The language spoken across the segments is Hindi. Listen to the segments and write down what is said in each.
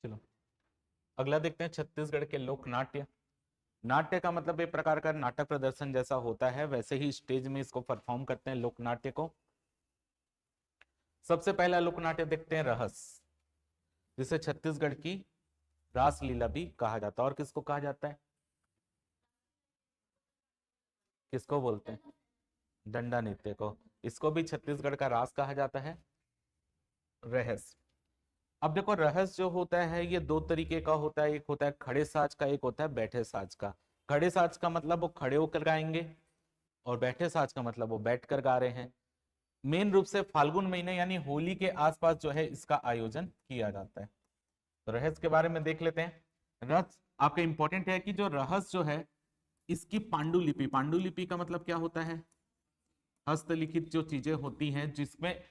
चलो अगला देखते हैं, छत्तीसगढ़ के लोक नाट्य। नाट्य का मतलब एक प्रकार का नाटक प्रदर्शन जैसा होता है, वैसे ही स्टेज में इसको परफॉर्म करते हैं लोक नाट्य को। सबसे पहला लोक नाट्य देखते हैं रहस, जिसे छत्तीसगढ़ की रासलीला भी कहा जाता है। और किसको कहा जाता है, किसको बोलते हैं, डंडा नृत्य को। इसको भी छत्तीसगढ़ का रास कहा जाता है। रहस, अब देखो रहस जो होता है ये दो तरीके का होता है, एक होता है खड़े साज का, एक होता है बैठे साज का। खड़े साज का मतलब वो खड़े होकर गाएंगे, और बैठे साज का मतलब वो बैठ कर गा रहे हैं। मेन रूप से फाल्गुन महीने यानी होली के आसपास जो है इसका आयोजन किया जाता है। तो रहस के बारे में देख लेते हैं। रस आपका इंपॉर्टेंट है कि जो रहस जो है इसकी पांडुलिपि, पांडुलिपि का मतलब क्या होता है, हस्तलिखित जो चीजें होती हैं, जिसमें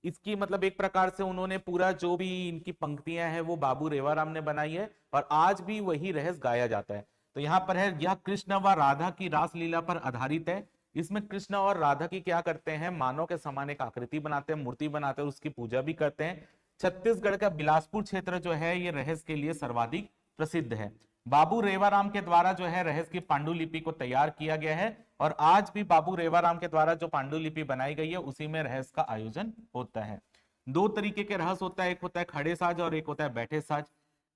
इसकी मतलब एक प्रकार से उन्होंने पूरा जो भी इनकी पंक्तियां हैं वो बाबू रेवाराम ने बनाई है, और आज भी वही रहस गाया जाता है। तो यहाँ पर है, यह कृष्ण व राधा की रासलीला पर आधारित है। इसमें कृष्ण और राधा की क्या करते हैं, मानव के समान एक आकृति बनाते हैं, मूर्ति बनाते हैं, उसकी पूजा भी करते हैं। छत्तीसगढ़ का बिलासपुर क्षेत्र जो है ये रहस के लिए सर्वाधिक प्रसिद्ध है। बाबू रेवाराम के द्वारा जो है रहस की पांडुलिपि को तैयार किया गया है, और आज भी बाबू रेवाराम के द्वारा जो पांडुलिपि बनाई गई है उसी में रहस का आयोजन होता है। दो तरीके के रहस होता है, एक होता है खड़े साज और एक होता है बैठे साज।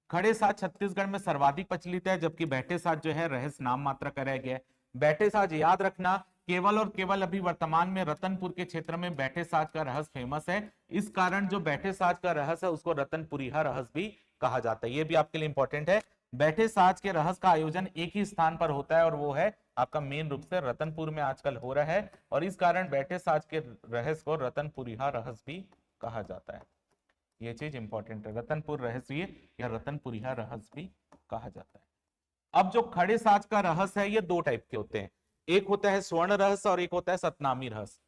खड़े साज छत्तीसगढ़ में सर्वाधिक प्रचलित है, जबकि बैठे साज जो है रहस नाम मात्र का रह गया है। बैठे साज याद रखना, केवल और केवल अभी वर्तमान में रतनपुर के क्षेत्र में बैठे साज का रहस फेमस है। इस कारण जो बैठे साज का रहस है उसको रतनपुरिहा रहस भी कहा जाता है। ये भी आपके लिए इंपॉर्टेंट है। बैठे साज के रहस का आयोजन एक ही स्थान पर होता है, और वो है आपका मेन रूप से रतनपुर में आजकल हो रहा है, और इस कारण बैठे साज के रहस को रतनपुरिहा रहस भी कहा जाता है। ये चीज इंपॉर्टेंट है, रतनपुर रहस्य या रतनपुरिहा रहस भी कहा जाता है। अब जो खड़े साज का रहस है ये दो टाइप के होते हैं, एक होता है स्वर्ण रहस और एक होता है सतनामी रहस।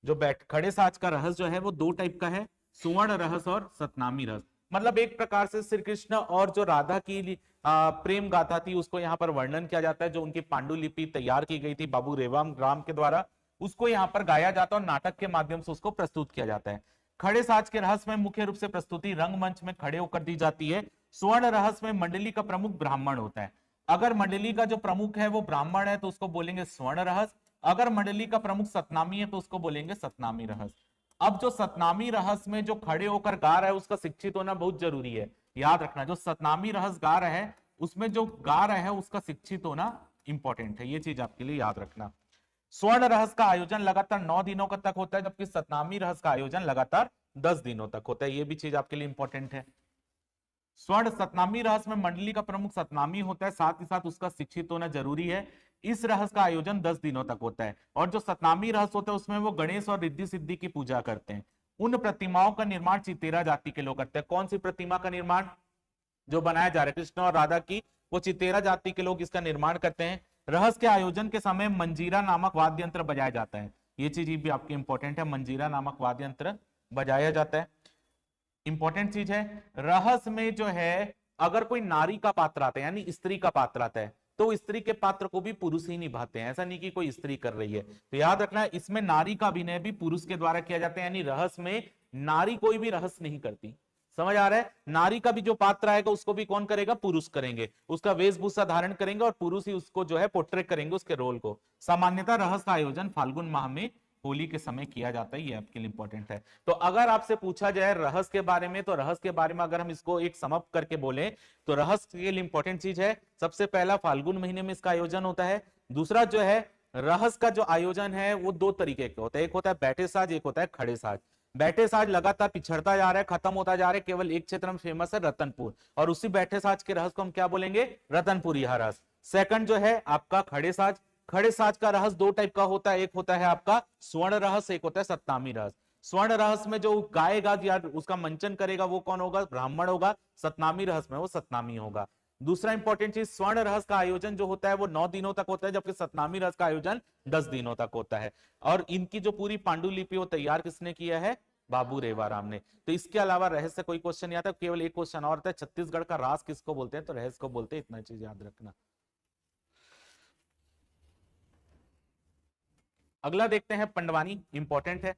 जो बैठ खड़े साज का रहस जो है वो दो टाइप का है, सुवर्ण रहस और सतनामी रहस। मतलब एक प्रकार से श्री कृष्ण और जो राधा की प्रेम गाथा थी उसको यहाँ पर वर्णन किया जाता है, जो उनकी पांडुलिपि तैयार की गई थी बाबू रेवाम राम के द्वारा, उसको यहाँ पर गाया जाता है और नाटक के माध्यम से उसको प्रस्तुत किया जाता है। खड़े साज के रहस्य में मुख्य रूप से प्रस्तुति रंगमंच में खड़े होकर दी जाती है। स्वर्ण रहस्य में मंडली का प्रमुख ब्राह्मण होता है। अगर मंडली का जो प्रमुख है वो ब्राह्मण है तो उसको बोलेंगे स्वर्ण रहस्य, अगर मंडली का प्रमुख सतनामी है तो उसको बोलेंगे सतनामी रहस्य। अब जो सतनामी रहस्य में जो खड़े होकर गा रहा है उसका शिक्षित होना बहुत जरूरी है। याद रखना, जो सतनामी रहस्य गा रहा है उसमें जो गा रहा है उसका शिक्षित होना इंपॉर्टेंट है, ये चीज आपके लिए याद रखना। स्वर्ण रहस्य का आयोजन लगातार 9 दिनों का तक होता है, जबकि सतनामी रहस्य का आयोजन लगातार 10 दिनों तक होता है, ये भी चीज आपके लिए इंपॉर्टेंट है। स्वर्ण सतनामी रहस्य में मंडली का प्रमुख सतनामी होता है, साथ ही साथ उसका शिक्षित होना जरूरी है। इस रहस्य का आयोजन 10 दिनों तक होता है, और जो सतनामी रहस्य होता है उसमें वो गणेश और रिद्धि सिद्धि की पूजा करते हैं। उन प्रतिमाओं का निर्माण चितेरा जाति के लोग करते हैं। कौन सी प्रतिमा का निर्माण जो बनाया जा रहा है कृष्ण और राधा की, वो चितेरा जाति के लोग इसका निर्माण करते हैं। रहस्य के आयोजन के समय मंजीरा नामक वाद्य यंत्र बजाया जाता है, ये चीज भी आपकी इंपॉर्टेंट है, मंजीरा नामक वाद्य यंत्र बजाया जाता है। इंपॉर्टेंट चीज है, रहस्य में जो है अगर कोई नारी का पात्र आता है यानी स्त्री का पात्र आता है तो स्त्री के पात्र को भी पुरुष ही निभाते हैं, ऐसा नहीं कि कोई स्त्री कर रही है। तो याद रखना इसमें नारी का अभिनय भी पुरुष के द्वारा किया जाता है, यानी रहस्य में नारी कोई भी रहस्य नहीं करती। समझ आ रहा है, नारी का भी जो पात्र आएगा उसको भी कौन करेगा, पुरुष करेंगे, उसका वेशभूषा धारण करेंगे और पुरुष ही उसको जो है पोर्ट्रे करेंगे उसके रोल को। सामान्यतः रहस्य का आयोजन फाल्गुन माह में होली के समय किया जाता है, ये आपके लिए इंपॉर्टेंट है। तो अगर आपसे पूछा जाए रहस्य के बारे में, तो रहस्य के बारे में अगर हम इसको एक समअप करके बोले तो रहस्य के लिए इंपॉर्टेंट चीज है, सबसे पहला फाल्गुन महीने में इसका आयोजन होता है। दूसरा जो है रहस्य का जो आयोजन है वो दो तरीके के होता है, एक होता है बैठे साज, एक होता है खड़े साज। बैठे साज लगातार पिछड़ता जा रहा है, खत्म होता जा रहा है, केवल एक क्षेत्र में फेमस है रतनपुर, और उसी बैठे साज के रहस्य को हम क्या बोलेंगे, रतनपुरी रहस्य। सेकंड जो है आपका खड़े साज। खड़े साज का रहस्य दो टाइप का होता है, एक होता है आपका स्वर्ण रहस्य, एक होता है सतनामी रहस्य। स्वर्ण रहस्य में जो गाएगा या उसका मंचन करेगा वो कौन होगा, ब्राह्मण होगा। सतनामी रहस्य में वो सतनामी होगा। दूसरा इंपॉर्टेंट चीज, स्वर्ण रहस्य का आयोजन जो होता है वो 9 दिनों तक होता है, जबकि सतनामी रहस्य का आयोजन 10 दिनों तक होता है। और इनकी जो पूरी पांडुलिपि वो तैयार किसने किया है, बाबू रेवाराम ने। तो इसके अलावा रहस्य कोई क्वेश्चन नहीं आता, केवल एक क्वेश्चन और आता है, छत्तीसगढ़ का रास किसको बोलते हैं, तो रहस्य को बोलते हैं, इतना चीज याद रखना। अगला देखते हैं पंडवानी, इंपॉर्टेंट है।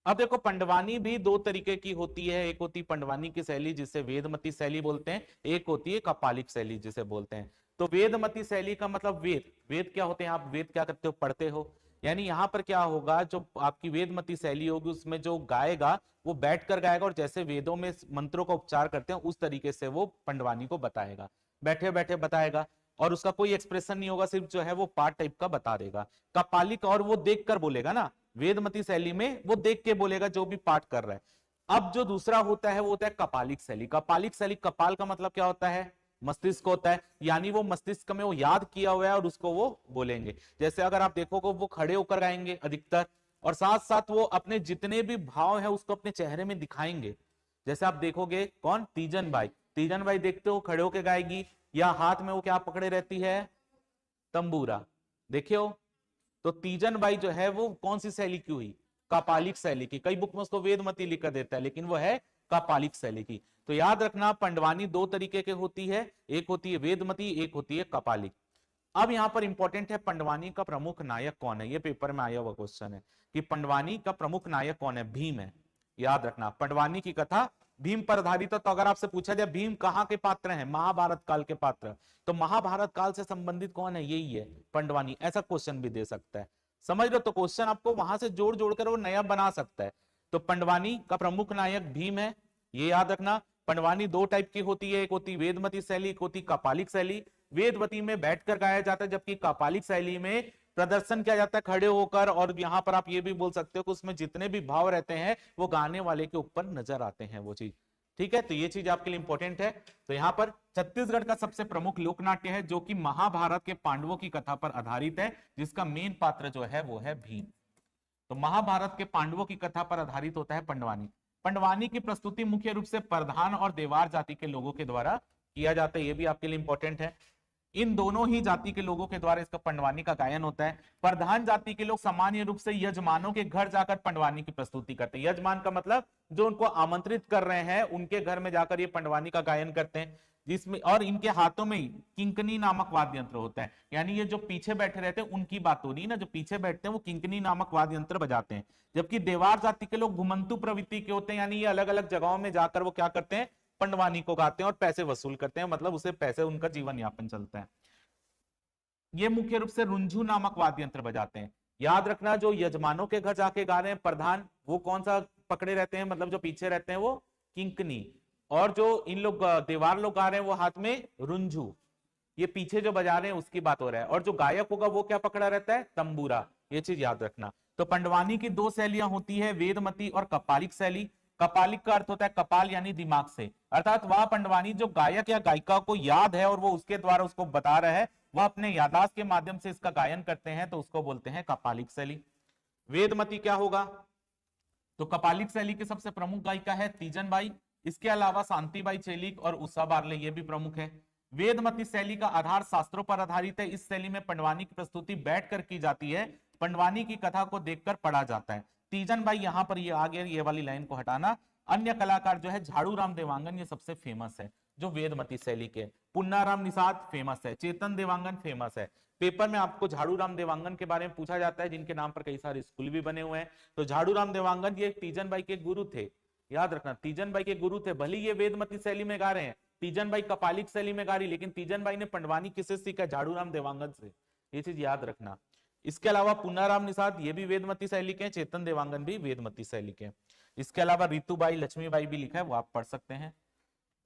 अब देखो पंडवानी भी दो तरीके की होती है, एक होती पंडवानी की शैली जिसे वेदमती शैली बोलते हैं, एक होती है कपालिक शैली जिसे बोलते हैं। तो वेदमती शैली का मतलब वेद, वेद क्या होते हैं, आप वेद क्या करते हो, पढ़ते हो। यानी यहाँ पर क्या होगा, जो आपकी वेदमती शैली होगी उसमें जो गाएगा वो बैठकर गाएगा और जैसे वेदों में मंत्रों का उपचार करते हैं उस तरीके से वो पंडवानी को बताएगा, बैठे बैठे बताएगा, और उसका कोई एक्सप्रेशन नहीं होगा, सिर्फ जो है वो पाठ टाइप का बता देगा। कपालिक और वो देख कर बोलेगा ना, वेदमती शैली में वो देख के बोलेगा जो भी पाठ कर रहा है। अब जो दूसरा होता है वो होता है कपालिक शैली। कपालिक शैली, कपाल का मतलब क्या होता है, मस्तिष्क होता है, यानी वो मस्तिष्क में वो याद किया हुआ है और उसको वो बोलेंगे। जैसे अगर आप देखोगे वो खड़े होकर गाएंगे अधिकतर, और साथ साथ वो अपने जितने भी भाव है उसको अपने चेहरे में दिखाएंगे। जैसे आप देखोगे कौन, तीजन बाई, तीजन बाई देखते हो खड़े होकर गाएगी, या हाथ में वो क्या पकड़े रहती है, तंबूरा, देखियो। तो तीजन बाई जो है वो कौन सी शैली की हुई, कपालिक शैली की। कई बुक में उसको वेदमती लिख कर देता है लेकिन वो है कपालिक शैली की। तो याद रखना पंडवानी दो तरीके की होती है, एक होती है वेदमती, एक होती है कपालिक। अब यहां पर इंपॉर्टेंट है पंडवानी का प्रमुख नायक कौन है, ये पेपर में आया हुआ क्वेश्चन है कि पंडवानी का प्रमुख नायक कौन है, भीम है। याद रखना पंडवानी की कथा भीम पर आधारित है। तो अगर आपसे पूछा जाए भीम कहाँ के पात्र हैं, महाभारत काल के पात्र, तो महाभारत काल से संबंधित कौन है, यही है पंडवानी। ऐसा क्वेश्चन भी दे सकता है, समझ लो। तो क्वेश्चन आपको वहां से जोड़ जोड़कर वो नया बना सकता है। तो पंडवानी का प्रमुख नायक भीम है, ये याद रखना। पंडवानी दो टाइप की होती है, एक होती वेदमती शैली, एक होती कपालिक शैली। वेदवती में बैठकर गाया जाता है, जबकि कपालिक शैली में प्रदर्शन किया जाता है खड़े होकर। और यहां पर आप ये भी बोल सकते हो कि उसमें जितने भी भाव रहते हैं वो गाने वाले के ऊपर नजर आते हैं वो चीज, ठीक है। तो ये चीज आपके लिए इंपॉर्टेंट है। तो यहाँ पर छत्तीसगढ़ का सबसे प्रमुख लोक नाट्य है जो कि महाभारत के पांडवों की कथा पर आधारित है, जिसका मेन पात्र जो है वो है भीम। तो महाभारत के पांडवों की कथा पर आधारित होता है पंडवानी। पंडवानी की प्रस्तुति मुख्य रूप से प्रधान और देवार जाति के लोगों के द्वारा किया जाता है, ये भी आपके लिए इंपॉर्टेंट है। इन दोनों ही जाति के लोगों के द्वारा इसका पंडवानी का गायन होता है। प्रधान जाति के लोग सामान्य रूप से यजमानों के घर जाकर पंडवानी की प्रस्तुति करते हैं। यजमान का मतलब जो उनको आमंत्रित कर रहे हैं उनके घर में जाकर ये पंडवानी का गायन करते हैं, जिसमें और इनके हाथों में किंकनी नामक वाद्य यंत्र होता है। यानी ये जो पीछे बैठे रहते हैं उनकी बात हो रही ना, जो पीछे बैठते हैं वो किंकनी नामक वाद्य यंत्र बजाते हैं। जबकि देवार जाति के लोग घुमंतु प्रवृत्ति के होते हैं, यानी ये अलग अलग जगहों में जाकर वो क्या करते हैं, पंडवानी को गाते हैं और पैसे वसूल करते हैं, मतलब उसे पैसे उनका जीवन यापन चलता है। ये मुख्य रूप से रुंझू नामक वाद्य यंत्र बजाते हैं। याद रखना जो यजमानों के घर जाके गा रहे हैं प्रधान, वो कौन सा पकड़े रहते हैं, मतलब जो पीछे रहते हैं वो किंकनी, और जो इन लोग देवार लोग गा रहे हैं वो हाथ में रुंझू, ये पीछे जो बजा रहे हैं उसकी बात हो रहा है। और जो गायक होगा वो क्या पकड़ा रहता है, तंबूरा, ये चीज याद रखना। तो पंडवानी की दो शैलियां होती है, वेदमती और कपालिक शैली। कपालिक का अर्थ होता है कपाल यानी दिमाग से, अर्थात वह पंडवानी जो गायक या गायिका को याद है और वो उसके द्वारा उसको बता रहा है, वह अपने याददाश्त के माध्यम से इसका गायन करते हैं, तो उसको बोलते हैं कपालिक शैली। वेदमती क्या होगा, तो कपालिक शैली की सबसे प्रमुख गायिका है तीजन बाई, इसके अलावा शांतिबाई चेलिक और उषा बारले ये भी प्रमुख है। वेदमती शैली का आधार शास्त्रों पर आधारित है। इस शैली में पंडवानी की प्रस्तुति बैठकर की जाती है, पंडवानी की कथा को देखकर पढ़ा जाता है। तीजन बाई यहां पर ये आ गया, ये वाली लाइन को हटाना। अन्य कलाकार जो है झाड़ू राम देवांगन, ये सबसे फेमस है जो वेदमती शैली के। पुन्नाराम निषाद फेमस है, चेतन देवांगन फेमस है। पेपर में आपको झाड़ू राम देवांगन के बारे में पूछा जाता है, जिनके नाम पर कई सारे स्कूल भी बने हुए हैं। तो झाड़ू राम देवांगन ये तीजन बाई के गुरु थे, याद रखना तीजन बाई के गुरु थे। भले ये वेदमती शैली में गा रहे हैं, तीजन बाई कपालिक शैली में गा रही, लेकिन तीजन बाई ने पंडवानी किससे सीखा, झाड़ू राम देवांगन से, ये चीज याद रखना। इसके अलावा पुन्नाराम निषाद ये भी वेदमती शैली के, चेतन देवांगन भी वेदमती शैली के। इसके अलावा रीतूबाई लक्ष्मीबाई भी लिखा है, वो आप पढ़ सकते हैं।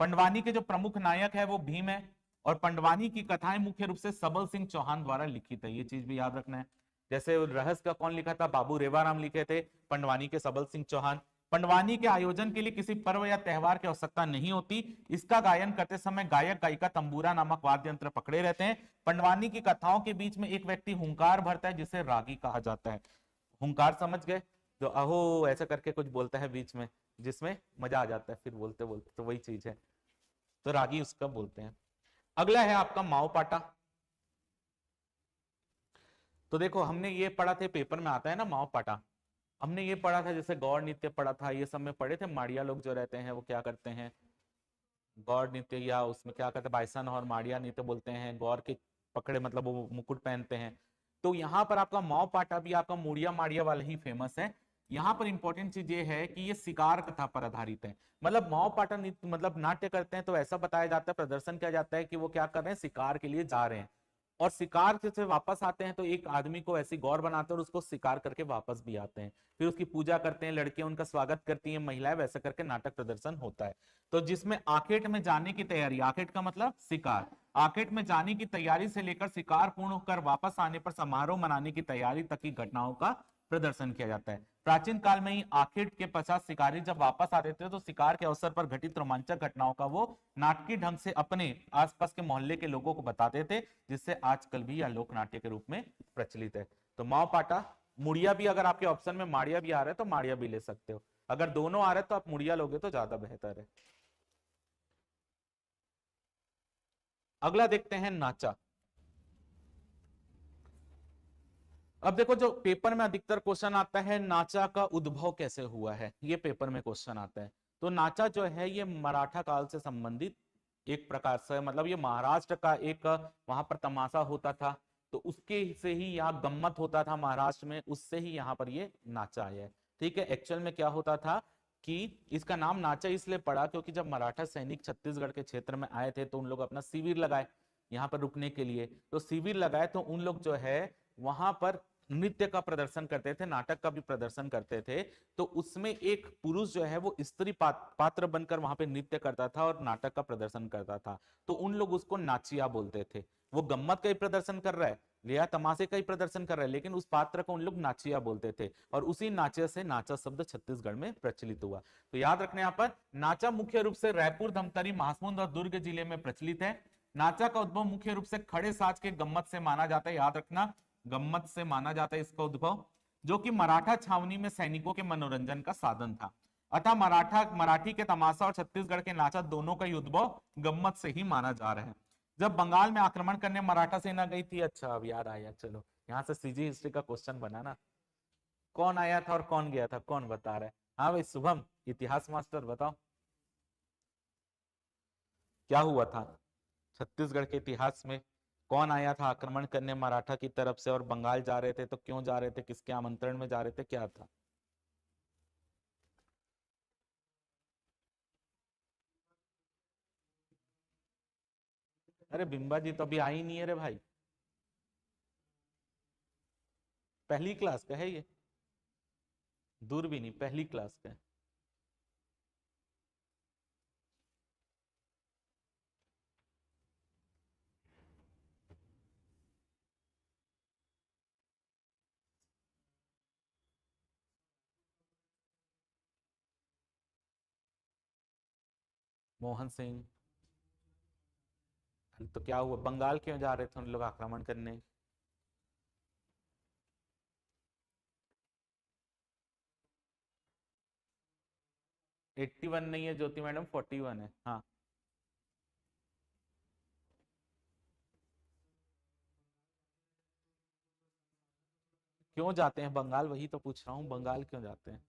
पंडवानी के जो प्रमुख नायक है वो भीम है, और पंडवानी की कथाएं मुख्य रूप से सबल सिंह चौहान द्वारा लिखित है, ये चीज भी याद रखना है। जैसे रहस्य का कौन लिखा था, बाबू रेवाराम लिखे थे, पंडवानी के सबल सिंह चौहान। पंडवानी के आयोजन के लिए किसी पर्व या त्यौहार की आवश्यकता नहीं होती। इसका गायन करते समय गायक गायिका तंबूरा नामक वाद्य यंत्र पकड़े रहते हैं। पंडवानी की कथाओं के बीच में एक व्यक्ति हुंकार भरता है जिसे रागी कहा जाता है। हुंकार समझ गए, जो अहो ऐसा करके कुछ बोलता है बीच में, जिसमें मजा आ जाता है फिर बोलते बोलते, तो वही चीज है, तो रागी उसका बोलते हैं। अगला है आपका माओ पाटा। तो देखो हमने ये पढ़ा थे, पेपर में आता है ना माओ पाटा, हमने ये पढ़ा था, जैसे गौड़ नृत्य पढ़ा था, ये सब में पढ़े थे। माड़िया लोग जो रहते हैं वो क्या करते हैं, गौड़ नृत्य, या उसमें क्या कहते हैं बाइसन और माड़िया नृत्य बोलते हैं, गौर के पकड़े मतलब वो मुकुट पहनते हैं। तो यहाँ पर आपका माओ पाटा भी आपका मुड़िया माड़िया वाला ही फेमस है। यहाँ पर इंपॉर्टेंट चीज ये है कि ये शिकार कथा पर आधारित है। मतलब माओपाटा नृत्य मतलब नाट्य करते हैं तो ऐसा बताया जाता है, प्रदर्शन किया जाता है कि वो क्या कर रहे हैं, शिकार के लिए जा रहे हैं, और शिकार से वापस आते हैं तो एक आदमी को ऐसी गौर बनाते हैं और उसको शिकार करके वापस भी आते हैं, फिर उसकी पूजा करते हैं, लड़कियां उनका स्वागत करती हैं, महिलाएं, वैसा करके नाटक प्रदर्शन होता है। तो जिसमें आखेट में जाने की तैयारी, आखेट का मतलब शिकार, आखेट में जाने की तैयारी से लेकर शिकार पूर्ण होकर वापस आने पर समारोह मनाने की तैयारी तक की घटनाओं का प्रदर्शन किया जाता है। प्राचीन काल में ही आखेट के पश्चात शिकारी जब वापस आते थे तो शिकार के अवसर पर घटित रोमांचक घटनाओं का वो नाटकीय ढंग से अपने आसपास के मोहल्ले के लोगों को बताते थे, जिससे आजकल भी यह लोक नाट्य के रूप में प्रचलित है। तो माओपाटा, मुड़िया भी अगर आपके ऑप्शन में माड़िया भी आ रहा है तो माड़िया भी ले सकते हो, अगर दोनों आ रहे हैं तो आप मुड़िया लोगे तो ज्यादा बेहतर है। अगला देखते हैं नाचा। अब देखो जो पेपर में अधिकतर क्वेश्चन आता है, नाचा का उद्भव कैसे हुआ है, ये पेपर में क्वेश्चन आता है। तो नाचा जो है ये मराठा काल से संबंधित एक प्रकार से, मतलब ये महाराष्ट्र का एक वहां पर तमाशा होता था, तो उसके से ही यहाँ गम्मत होता था महाराष्ट्र में, उससे ही यहाँ पर ये नाचा आया है। ठीक है, एक्चुअल में क्या होता था कि इसका नाम नाचा इसलिए पड़ा क्योंकि जब मराठा सैनिक छत्तीसगढ़ के क्षेत्र में आए थे तो उन लोग अपना शिविर लगाए यहाँ पर रुकने के लिए, तो शिविर लगाए तो उन लोग जो है वहां पर नृत्य का प्रदर्शन करते थे, नाटक का भी प्रदर्शन करते थे। तो उसमें एक पुरुष जो है वो स्त्री पात्र बनकर वहां पे नृत्य करता था और नाटक का प्रदर्शन करता था, तो उन लोग उसको नाचिया बोलते थे। वो गम्मत का ही प्रदर्शन कर रहा है या तमाशे का ही प्रदर्शन कर रहा है, लेकिन उस पात्र को उन लोग नाचिया बोलते थे, और उसी नाचे से नाचा शब्द छत्तीसगढ़ में प्रचलित हुआ। तो याद रखने यहाँ पर नाचा मुख्य रूप से रायपुर, धमतरी, महासमुंद और दुर्ग जिले में प्रचलित है। नाचा का उद्भव मुख्य रूप से खड़े साज के गम्मत से माना जाता है, याद रखना, गम्मत से माना जाता है इसका उद्भव, जो कि मराठा छावनी में सैनिकों के मनोरंजन का साधन था। अतः मराठी के तमाशा और छत्तीसगढ़ के नाचा दोनों का उद्भव गम्मत से ही माना जा रहा है। जब बंगाल में आक्रमण करने मराठा सेना गई थी, अच्छा अब याद आया, चलो यहाँ से सीजी हिस्ट्री का क्वेश्चन बना ना, कौन आया था और कौन गया था, कौन बता रहा है? हाँ भाई शुभम, इतिहास मास्टर बताओ क्या हुआ था छत्तीसगढ़ के इतिहास में, कौन आया था आक्रमण करने मराठा की तरफ से, और बंगाल जा रहे थे तो क्यों जा रहे थे, किसके आमंत्रण में जा रहे थे, क्या था? अरे बिंबा जी तो अभी आई नहीं है रे भाई, पहली क्लास का है ये, दूर भी नहीं, पहली क्लास का है। मोहन सिंह। तो क्या हुआ, बंगाल क्यों जा रहे थे उन लोग आक्रमण करने? 81 नहीं है ज्योति मैडम, 41 है, हाँ। क्यों जाते हैं बंगाल, वही तो पूछ रहा हूँ, बंगाल क्यों जाते हैं?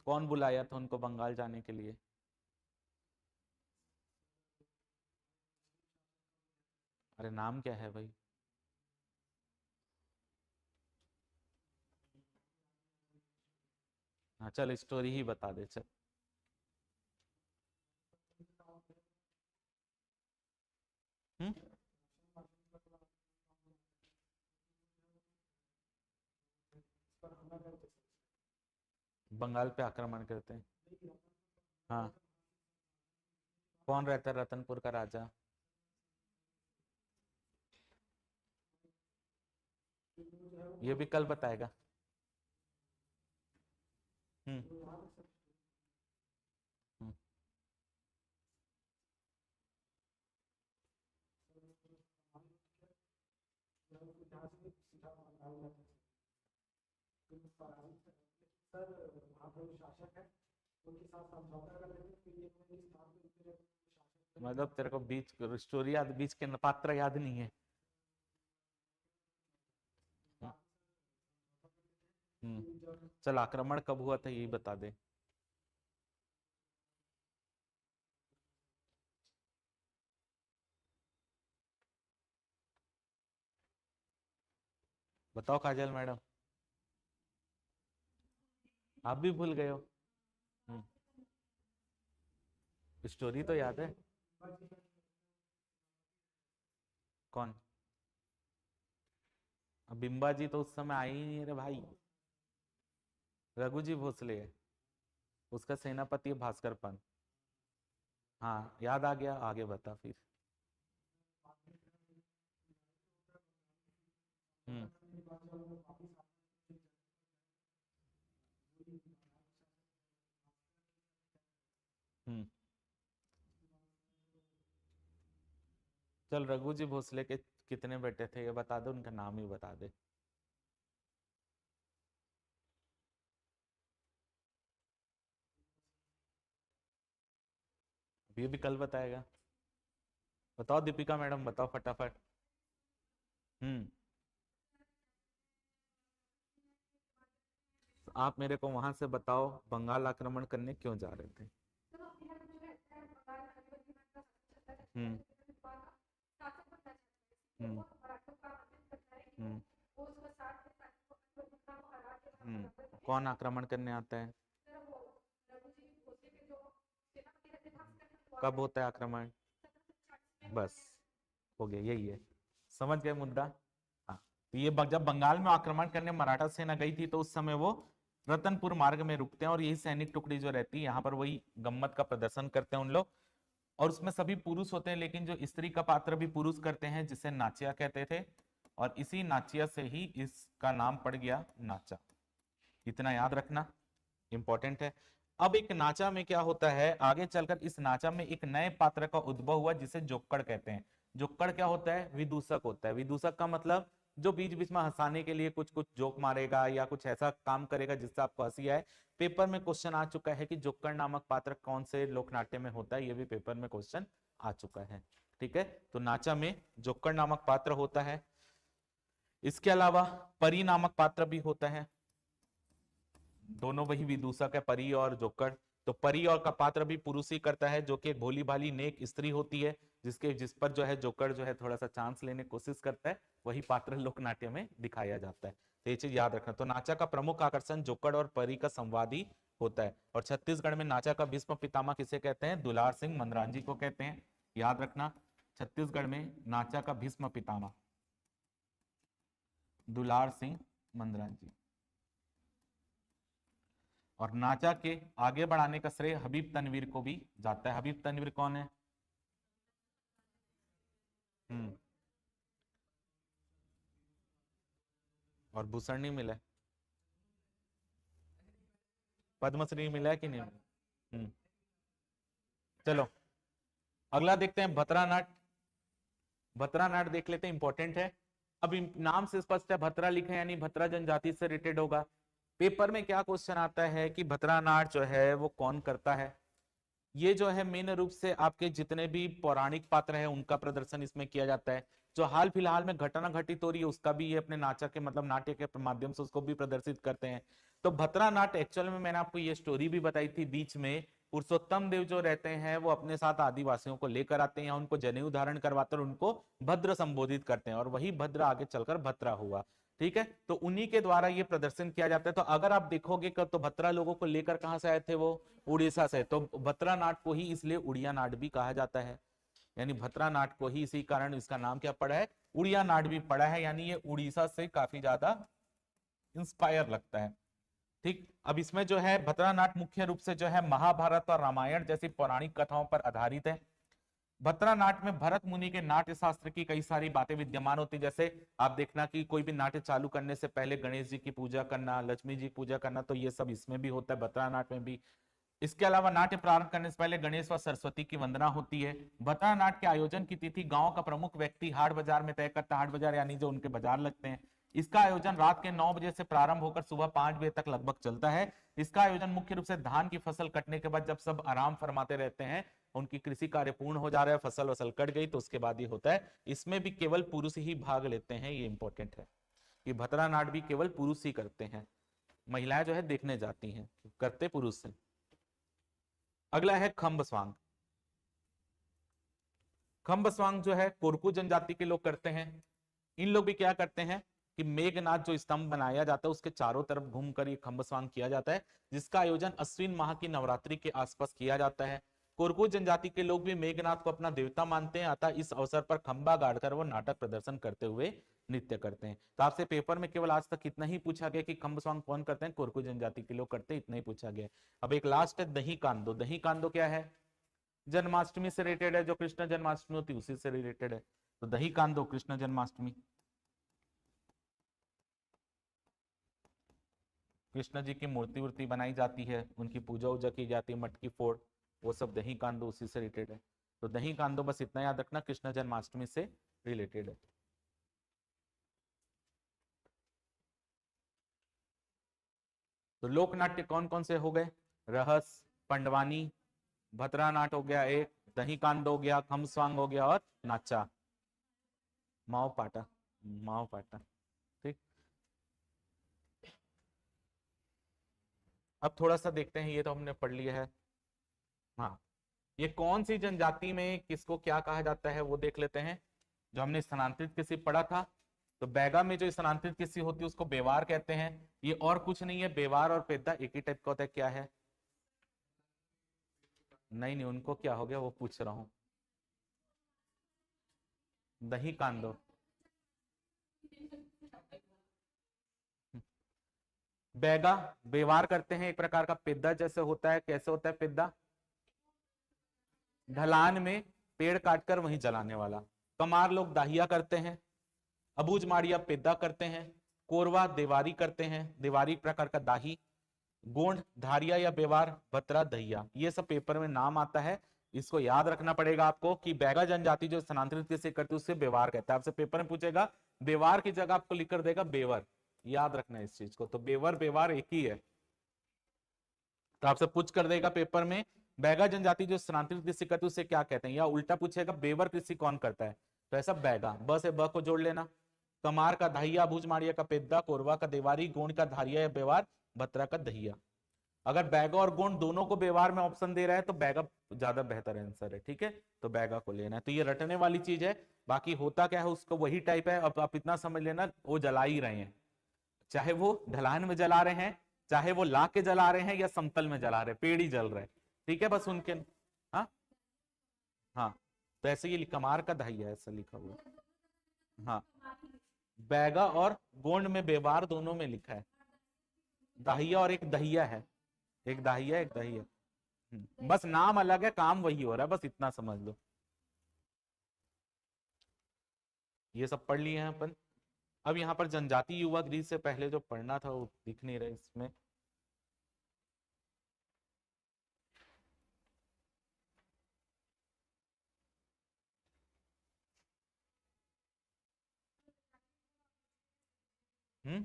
कौन बुलाया था उनको बंगाल जाने के लिए? अरे नाम क्या है भाई? हाँ चल स्टोरी ही बता दे चल। हम्म। बंगाल पे आक्रमण करते हैं, हाँ। कौन रहता है रतनपुर का राजा? ये भी कल बताएगा। हम्म। हम्म। मतलब तेरे को बीच स्टोरी याद, बीच के पात्र याद नहीं है? हम्म। चल आक्रमण कब हुआ था यही बता दे। बताओ काजल मैडम। आप भी भूल गए हो। स्टोरी तो याद है। कौन? अब बिम्बा जी तो उस समय आई ही नहीं रे भाई। रघु जी भोसले है, उसका सेनापति है भास्कर पंत। हाँ याद आ गया, आगे बता फिर। हम्म। हम्म। चल रघु जी भोसले के कितने बेटे थे ये बता दो, उनका नाम ही बता दे। ये भी कल बताएगा। बताओ दीपिका मैडम, बताओ फटाफट। हम्म। आप मेरे को वहां से बताओ, बंगाल आक्रमण करने क्यों जा रहे थे? हम्म। हम्म। हम्म। कौन आक्रमण करने आता है? कब होता है आक्रमण? बस, हो गया, यही है। समझ गए मुद्दा? हाँ। तो ये जब बंगाल में आक्रमण करने मराठा सेना गई थी तो उस समय वो रतनपुर मार्ग में रुकते हैं, और यही सैनिक टुकड़ी जो रहती है यहाँ पर वही गम्मत का प्रदर्शन करते हैं उन लोग। और उसमें सभी पुरुष होते हैं, लेकिन जो स्त्री का पात्र भी पुरुष करते हैं, जिसे नाचिया कहते थे। और इसी नाचिया से ही इसका नाम पड़ गया नाचा। इतना याद रखना, इंपॉर्टेंट है। अब एक नाचा में क्या होता है, आगे चलकर इस नाचा में एक नए पात्र का उद्भव हुआ जिसे जोक्कड़ कहते हैं। जोक्कड़ क्या होता है? विदूषक होता है। विदूषक का मतलब जो बीच बीच में हंसाने के लिए कुछ कुछ जोक मारेगा या कुछ ऐसा काम करेगा जिससे आपको हंसी आए। पेपर में क्वेश्चन आ चुका है कि जोक्कड़ नामक पात्र कौन से लोकनाट्य में होता है, ये भी पेपर में क्वेश्चन आ चुका है। ठीक है, तो नाचा में जोक्कड़ नामक पात्र होता है। इसके अलावा परी नामक पात्र भी होता है। दोनों वही विदूषक है, परी और जोकर। तो परी और का पात्र भी पुरुष ही करता है, जो कि एक भोली भाली नेक स्त्री होती है, जिस पर जो है जोकर जो है थोड़ा सा चांस लेने की कोशिश करता है। वही पात्र लोकनाट्य में दिखाया जाता है। तो ये चीज याद रखना। तो नाचा का प्रमुख आकर्षण जोकर और परी का संवाद ही होता है। और छत्तीसगढ़ में नाचा का भीष्म पितामह किसे कहते हैं? दुलार सिंह मंदरांजी को कहते हैं। याद रखना, छत्तीसगढ़ में नाचा का भीष्म पितामह दुलार सिंह मंदरांजी। और नाचा के आगे बढ़ाने का श्रेय हबीब तनवीर को भी जाता है। हबीब तनवीर कौन है? हम्म। और भूषण नहीं मिला? पद्मश्री मिला है कि नहीं? चलो अगला देखते हैं, भतरा नाट। भतरा नाट देख लेते हैं, इंपॉर्टेंट है। अब नाम से स्पष्ट है, भतरा लिखे यानी भतरा जनजाति से रिलेटेड होगा। पेपर में क्या क्वेश्चन आता है कि भतरा नाट जो है वो कौन करता है? ये जो है मेन रूप से आपके जितने भी पौराणिक पात्र हैं उनका प्रदर्शन इसमें किया जाता है। जो हाल फिलहाल में घटना घटित हो रही है उसका भी ये अपने नाचा के मतलब नाट्य के माध्यम से उसको भी प्रदर्शित करते हैं। तो भतरा नाट्य एक्चुअल में मैंने आपको ये स्टोरी भी बताई थी बीच में। पुरुषोत्तम देव जो रहते हैं वो अपने साथ आदिवासियों को लेकर आते हैं, उनको जनेऊ धारण करवाते हैं और उनको भद्र संबोधित करते हैं, और वही भद्र आगे चलकर भत्रा हुआ। ठीक है, तो उन्हीं के द्वारा ये प्रदर्शन किया जाता है। तो अगर आप देखोगे तो भत्रा लोगों को लेकर कहां से आए थे? वो उड़ीसा से। तो भत्रा नाट को ही इसलिए उड़िया नाट भी कहा जाता है। यानी भत्रा नाट को ही इसी कारण इसका नाम क्या पड़ा है? उड़िया नाट भी पड़ा है। यानी ये उड़ीसा से काफी ज्यादा इंस्पायर लगता है। ठीक, अब इसमें जो है भतरा नाट मुख्य रूप से जो है महाभारत और रामायण जैसी पौराणिक कथाओं पर आधारित है। भतरा नाट में भरत मुनि के नाट्य शास्त्र की कई सारी बातें विद्यमान होती, जैसे आप देखना कि कोई भी नाट्य चालू करने से पहले गणेश जी की पूजा करना, लक्ष्मी जी की पूजा करना, तो ये सब इसमें भी होता है, भतरा नाट में भी। इसके अलावा नाट्य प्रारंभ करने से पहले गणेश व सरस्वती की वंदना होती है। भतरा नाट्य के आयोजन की तिथि गांव का प्रमुख व्यक्ति हाट बाजार में तय करता है। हाट बाजार यानी जो उनके बाजार लगते हैं। इसका आयोजन रात के 9 बजे से प्रारंभ होकर सुबह 5 बजे तक लगभग चलता है। इसका आयोजन मुख्य रूप से धान की फसल कटने के बाद जब सब आराम फरमाते रहते हैं, उनकी कृषि कार्य पूर्ण हो जा रहा है, फसल वसल कट गई, तो उसके बाद ये होता है। इसमें भी केवल पुरुष ही भाग लेते हैं, ये इंपॉर्टेंट है कि भतरा नाट भी केवल पुरुष ही करते हैं। महिलाएं जो है देखने जाती हैं, करते पुरुष से। अगला है खम्ब स्वांग। खम्ब स्वांग जो है कोरकू जनजाति के लोग करते हैं। इन लोग भी क्या करते हैं? कि मेघनाथ जो स्तंभ बनाया जाता है उसके चारों तरफ घूमकर ये खम्भ स्वांग किया जाता है, जिसका आयोजन अश्विन माह की नवरात्रि के आसपास किया जाता है। कोरकू जनजाति के लोग भी मेघनाथ को अपना देवता मानते हैं, अतः इस अवसर पर खंबा गाड़कर वो नाटक प्रदर्शन करते हुए नृत्य करते हैं। तो आपसे पेपर में केवल आज तक इतना ही पूछा गया कि खंब स्वांग कौन करते हैं, कोरकू जनजाति के लोग करते हैं, इतना ही पूछा गया। अब एक लास्ट है दही कांदो। दही कांदो क्या है? जन्माष्टमी से रिलेटेड है, जो कृष्ण जन्माष्टमी होती है उसी से रिलेटेड है। तो दही कांदो कृष्ण जन्माष्टमी, कृष्ण जी की मूर्ति वूर्ति बनाई जाती है, उनकी पूजा वूजा की जाती है, मटकी फोड़, वो सब दही कांदो उसी से रिलेटेड है। तो दही कांदो बस इतना याद रखना, कृष्ण जन्माष्टमी से रिलेटेड है। तो लोकनाट्य कौन कौन से हो गए? रहस, पंडवानी, भतरा नाट हो गया एक, दही कांड हो गया, खमस्वांग हो गया और नाचा माओ पाटा। माओ पाटा, ठीक। अब थोड़ा सा देखते हैं, ये तो हमने पढ़ लिया है। हाँ, ये कौन सी जनजाति में किसको क्या कहा जाता है वो देख लेते हैं। जो हमने स्थानांतरित कृषि पढ़ा था, तो बैगा में जो स्थानांतरित कृषि होती है उसको बेवार कहते हैं। ये और कुछ नहीं है, बेवार और पेद्दा एक ही टाइप का होता है। क्या है? नहीं नहीं, उनको क्या हो गया वो पूछ रहा हूँ। दही कांदो, बैगा बेवार करते हैं, एक प्रकार का पेद्दा जैसे होता है। कैसे होता है पेद्दा? ढलान में पेड़ काटकर वहीं जलाने वाला। कमार लोग दाहिया करते हैं, अबूझ माड़िया पेद्दा करते हैं, कोरवा देवारी करते हैं, देवारी प्रकार का दाही, गोंड धारिया या बेवार, बतरा दहिया, ये सब पेपर में नाम आता है। इसको याद रखना पड़ेगा आपको कि बैगा जनजाति जो स्थानांतरित कैसे करती है उससे बेवार कहता है। आपसे पेपर में पूछेगा, बेवार की जगह आपको लिख कर देगा बेवर, याद रखना इस चीज को। तो बेवर बेवार एक ही है। तो आपसे पूछ कर देगा पेपर में, बैगा जनजाति जो स्थानांतरित कृषि करती है उसे क्या कहते हैं, या उल्टा पूछेगा बेवर कृषि कौन करता है, तो ऐसा बैगा, ब से ब को जोड़ लेना। कमार का दहिया, भुजमाड़िया का पेद्दा, कोरवा का देवारी, गोंड का धारिया या बेवार, भत्रा का दहिया। अगर बैगा और गोंड दोनों को बेवार में ऑप्शन दे रहा है तो बैगा ज्यादा बेहतर आंसर है, ठीक है। तो बैगा को लेना है। तो ये रटने वाली चीज है, बाकी होता क्या है उसको वही टाइप है। अब आप इतना समझ लेना, वो जला ही रहे हैं, चाहे वो ढलान में जला रहे हैं, चाहे वो ला के जला रहे हैं, या समतल में जला रहे हैं, पेड़ ही जल रहे हैं, ठीक है। बस उनके, हाँ हाँ, तो ऐसे ये कमार का दहिया ऐसा लिखा हुआ है। हाँ, बैगा और गोंड में बेवार दोनों में लिखा है, दाहिया और एक दहिया है, एक दाहिया एक दहिया। बस नाम अलग है, काम वही हो रहा है, बस इतना समझ लो। ये सब पढ़ लिए हैं अपन। अब यहाँ पर जनजाति युवा गृह से पहले जो पढ़ना था वो दिख नहीं रहा इसमें। हम्म,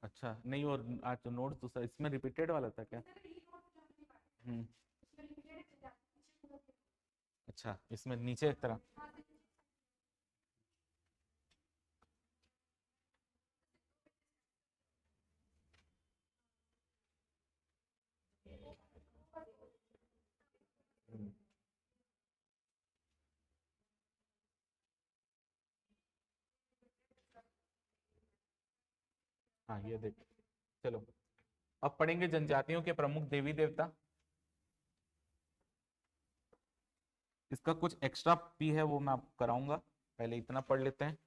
अच्छा नहीं, और आज तो नोट्स दूसरा इसमें रिपीटेड वाला था क्या? हम्म, अच्छा इसमें नीचे एक तरह। हम्म, हाँ ये देख, चलो अब पढ़ेंगे जनजातियों के प्रमुख देवी देवता। इसका कुछ एक्स्ट्रा भी है वो मैं आपको कराऊंगा, पहले इतना पढ़ लेते हैं।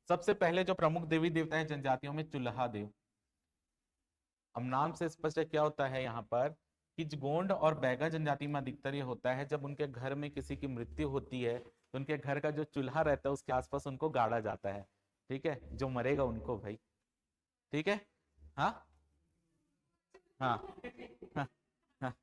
सबसे पहले जो प्रमुख देवी देवता है जनजातियों में, चुल्हा देव। अब नाम से स्पष्ट है क्या होता है यहाँ पर, कि गोंड और बैगा जनजाति में अधिकतर ये होता है, जब उनके घर में किसी की मृत्यु होती है तो उनके घर का जो चूल्हा रहता है उसके आसपास उनको गाड़ा जाता है, ठीक है, जो मरेगा उनको भाई, ठीक है। हाँ हाँ हाँ हाँ,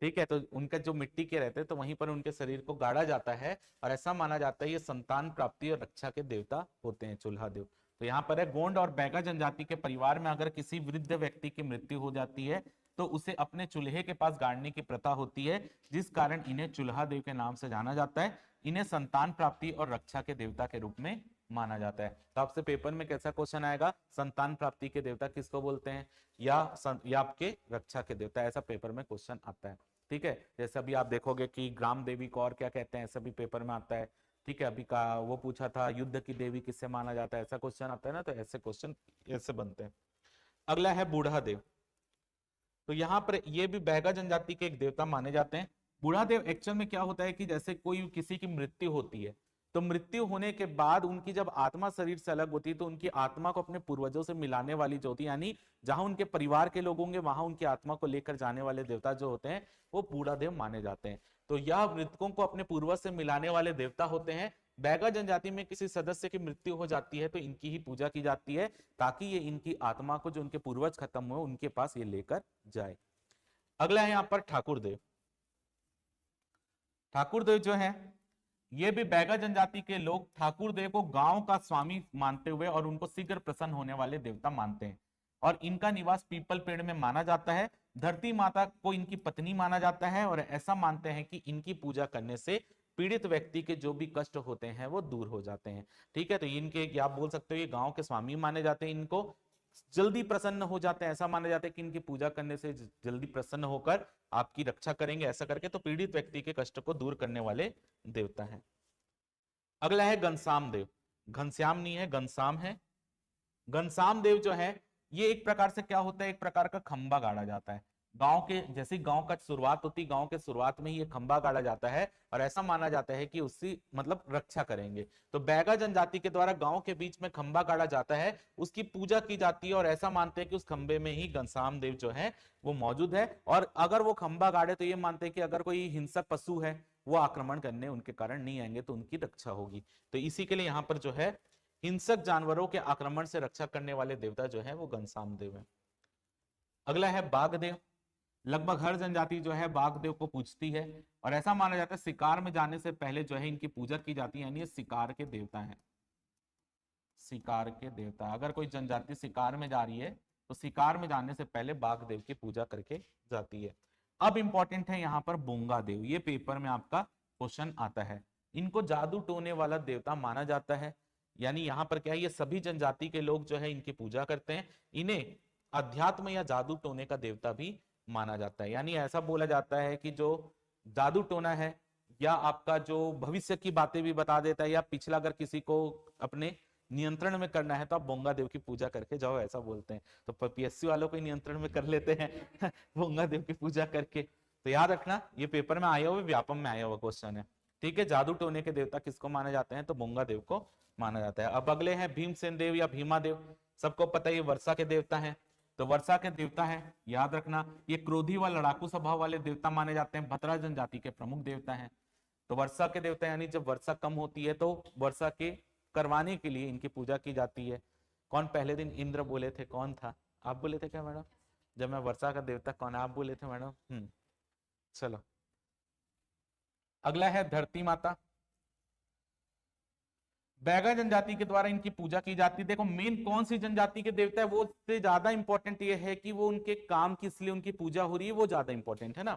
ठीक है। तो उनका जो मिट्टी के रहते हैं तो वहीं पर उनके शरीर को गाड़ा जाता है, और ऐसा माना जाता है ये संतान प्राप्ति और रक्षा के देवता होते हैं चूल्हा देव। तो यहाँ पर है, गोंड और बैगा जनजाति के परिवार में अगर किसी वृद्ध व्यक्ति की मृत्यु हो जाती है तो उसे अपने चूल्हे के पास गाड़ने की प्रथा होती है, जिस कारण इन्हें चूल्हा देव के नाम से जाना जाता है। इन्हें संतान प्राप्ति और रक्षा के देवता के रूप में माना जाता है। तो आपसे पेपर में कैसा क्वेश्चन आएगा, संतान प्राप्ति के देवता किसको बोलते हैं, या आपके रक्षा के देवता, ऐसा पेपर में क्वेश्चन आता है। ठीक है, जैसे अभी आप देखोगे कि ग्राम देवी को और क्या कहते हैं, ऐसा भी पेपर में आता है। ठीक है, अभी का वो पूछा था युद्ध की देवी किससे माना जाता है, ऐसा क्वेश्चन आता है ना, तो ऐसे क्वेश्चन ऐसे बनते हैं। अगला है बूढ़ा देव। तो यहाँ पर ये भी बैगा जनजाति के एक देवता माने जाते हैं। बूढ़ा देव एक्चुअल में क्या होता है कि जैसे कोई किसी की मृत्यु होती है, तो मृत्यु होने के बाद उनकी जब आत्मा शरीर से अलग होती है, तो उनकी आत्मा को अपने पूर्वजों से मिलाने वाली जो होती है, यानी जहां उनके परिवार के लोग होंगे वहां उनकी आत्मा को लेकर जाने वाले देवता जो होते हैं वो बूढ़ा देव माने जाते हैं। तो यह मृतकों को अपने पूर्वज से मिलाने वाले देवता होते हैं। बैगा जनजाति में किसी सदस्य की मृत्यु हो जाती है तो इनकी ही पूजा की जाती है, ताकि ये इनकी आत्मा को जो उनके पूर्वज खत्म हुए उनके पास ये लेकर जाए। अगला है यहाँ पर ठाकुर देव। ठाकुर देव जो है ये भी बैगा जनजाति के लोग ठाकुर देव को गांव का स्वामी मानते हुए और उनको शीघ्र प्रसन्न होने वाले देवता मानते हैं, और इनका निवास पीपल पेड़ में माना जाता है। धरती माता को इनकी पत्नी माना जाता है, और ऐसा मानते हैं कि इनकी पूजा करने से पीड़ित व्यक्ति के जो भी कष्ट होते हैं वो दूर हो जाते हैं। ठीक है, तो इनके आप बोल सकते हो ये गांव के स्वामी माने जाते हैं, इनको जल्दी प्रसन्न हो जाते हैं, ऐसा माना जाता है कि इनकी पूजा करने से जल्दी प्रसन्न होकर आपकी रक्षा करेंगे, ऐसा करके तो पीड़ित व्यक्ति के कष्ट को दूर करने वाले देवता हैं। अगला है घनश्याम देव। घनश्याम नहीं है, घनश्याम है। घनश्याम देव जो है ये एक प्रकार से क्या होता है, एक प्रकार का खंबा गाड़ा जाता है। गांव के जैसे गांव का शुरुआत होती, गांव के शुरुआत में ही ये खंबा गाड़ा जाता है, और ऐसा माना जाता है कि उसकी मतलब रक्षा करेंगे। तो बैगा जनजाति के द्वारा गांव के बीच में खंबा गाड़ा जाता है, उसकी पूजा की जाती है, और ऐसा मानते हैं कि उस खंबे में ही घनश्याम देव जो है वो मौजूद है। और अगर वो खंबा गाड़े तो ये मानते हैं कि अगर कोई हिंसक पशु है वो आक्रमण करने उनके कारण नहीं आएंगे तो उनकी रक्षा होगी। तो इसी के लिए यहाँ पर जो है हिंसक जानवरों के आक्रमण से रक्षा करने वाले देवता जो है वो घनश्याम देव है। अगला है बाघ देव। लगभग हर जनजाति जो है बाघ देव को पूजती है, और ऐसा माना जाता है शिकार में जाने से पहले जो है इनकी पूजा की जाती है, यानी ये शिकार के देवता है। शिकार के देवता, अगर कोई जनजाति शिकार में जा रही है तो शिकार में जाने से पहले बाघ देव की पूजा करके जाती है। अब इंपॉर्टेंट है यहाँ पर बोंगा देव, ये पेपर में आपका क्वेश्चन आता है। इनको जादू टोने वाला देवता माना जाता है, यानी यहाँ पर क्या है, ये सभी जनजाति के लोग जो है इनकी पूजा करते हैं। इन्हें अध्यात्म या जादू टोने का देवता भी माना जाता है, यानी ऐसा बोला जाता है कि जो जादू टोना है या आपका जो भविष्य की बातें भी बता देता है, या पिछला अगर किसी को अपने नियंत्रण में करना है तो आप बोंगा देव की पूजा करके जाओ, ऐसा बोलते हैं। तो पीएससी वालों को नियंत्रण में कर लेते हैं बोंगा देव की पूजा करके। तो याद रखना ये पेपर में आया हुआ, व्यापम में आया हुआ क्वेश्चन है। ठीक है, जादू टोने के देवता किसको माने जाते हैं, तो बोंगा देव को माना जाता है। अब अगले हैं भीमसेन देव या भीमा देव। सबको पता है ये वर्षा के देवता है, तो वर्षा के देवता है, याद रखना ये क्रोधी व लड़ाकू स्वभाव वाले देवता माने जाते हैं, भतरा जनजाति के प्रमुख देवता हैं। तो वर्षा के देवता यानी जब वर्षा कम होती है तो वर्षा के करवाने के लिए इनकी पूजा की जाती है। कौन पहले दिन इंद्र बोले थे, कौन था, आप बोले थे क्या मैडम, जब मैं वर्षा का देवता कौन, आप बोले थे मैडम। चलो अगला है धरती माता। बैगा जनजाति के द्वारा इनकी पूजा की जाती है। देखो मेन कौन सी जनजाति के देवता है वो से ज्यादा इंपॉर्टेंट ये है कि वो उनके काम किस लिए उनकी पूजा हो रही है वो ज्यादा इंपॉर्टेंट है ना।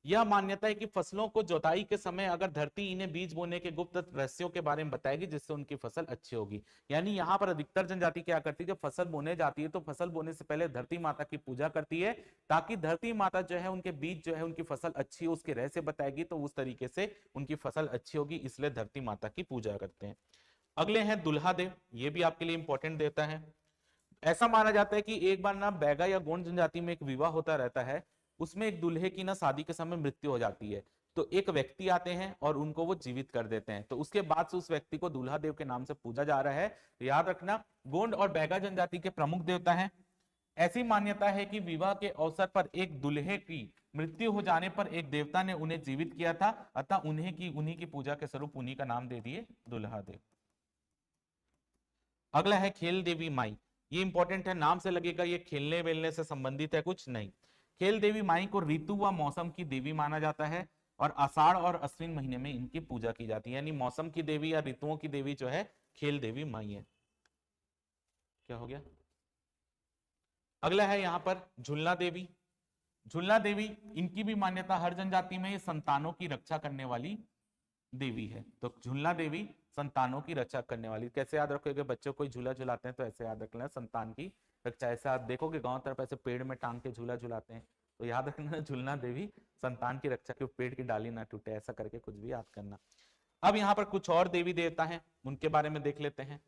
यह मान्यता है कि फसलों को जोताई के समय अगर धरती इन्हें बीज बोने के गुप्त रहस्यों के बारे में बताएगी जिससे उनकी फसल अच्छी होगी। यानी यहाँ पर अधिकतर जनजाति क्या करती है, जब फसल बोने जाती है तो फसल बोने से पहले धरती माता की पूजा करती है, ताकि धरती माता जो है उनके बीज जो है उनकी फसल अच्छी हो उसके रहस्य बताएगी, तो उस तरीके से उनकी फसल अच्छी होगी, इसलिए धरती माता की पूजा करते हैं। अगले हैं दुल्हा देव, ये भी आपके लिए इंपॉर्टेंट देवता है। ऐसा माना जाता है कि एक बार ना बैगा या गोंड जनजाति में एक विवाह होता रहता है, उसमें एक दूल्हे की ना शादी के समय मृत्यु हो जाती है, तो एक व्यक्ति आते हैं और उनको वो जीवित कर देते हैं, तो उसके बाद से उस व्यक्ति को दूल्हा देव के नाम से पूजा जा रहा है। तो याद रखना गोंड और बैगा जनजाति के प्रमुख देवता हैं। ऐसी मान्यता है कि विवाह के अवसर पर एक दूल्हे की मृत्यु हो जाने पर एक देवता ने उन्हें जीवित किया था, अतः उन्हीं की पूजा के स्वरूप उन्हीं का नाम दे दिए दुल्हा देव। अगला है खेल देवी माई, ये इंपॉर्टेंट है, नाम से लगेगा ये खेलने वेलने से संबंधित है, कुछ नहीं। खेल देवी माई को ऋतु व मौसम की देवी माना जाता है, और आषाढ़ और अश्विन महीने में इनकी पूजा की जाती है, यानी मौसम की देवी या ऋतुओं की देवी जो है खेल देवी माई है। क्या हो गया। अगला है यहाँ पर झुलना देवी। झुलना देवी इनकी भी मान्यता हर जनजाति में संतानों की रक्षा करने वाली देवी है। तो झुलना देवी संतानों की रक्षा करने वाली, कैसे याद रखोगे, बच्चों को झूला झुलाते हैं तो ऐसे याद रखना संतान की रक्षा। ऐसे आप देखोगे गांव तरफ ऐसे पेड़ में टांग के झूला झुलाते हैं, तो याद रखना झुलना देवी संतान की रक्षा के पेड़ की डाली ना टूटे, ऐसा करके कुछ भी याद करना। अब यहाँ पर कुछ और देवी देवता हैं, उनके बारे में देख लेते हैं।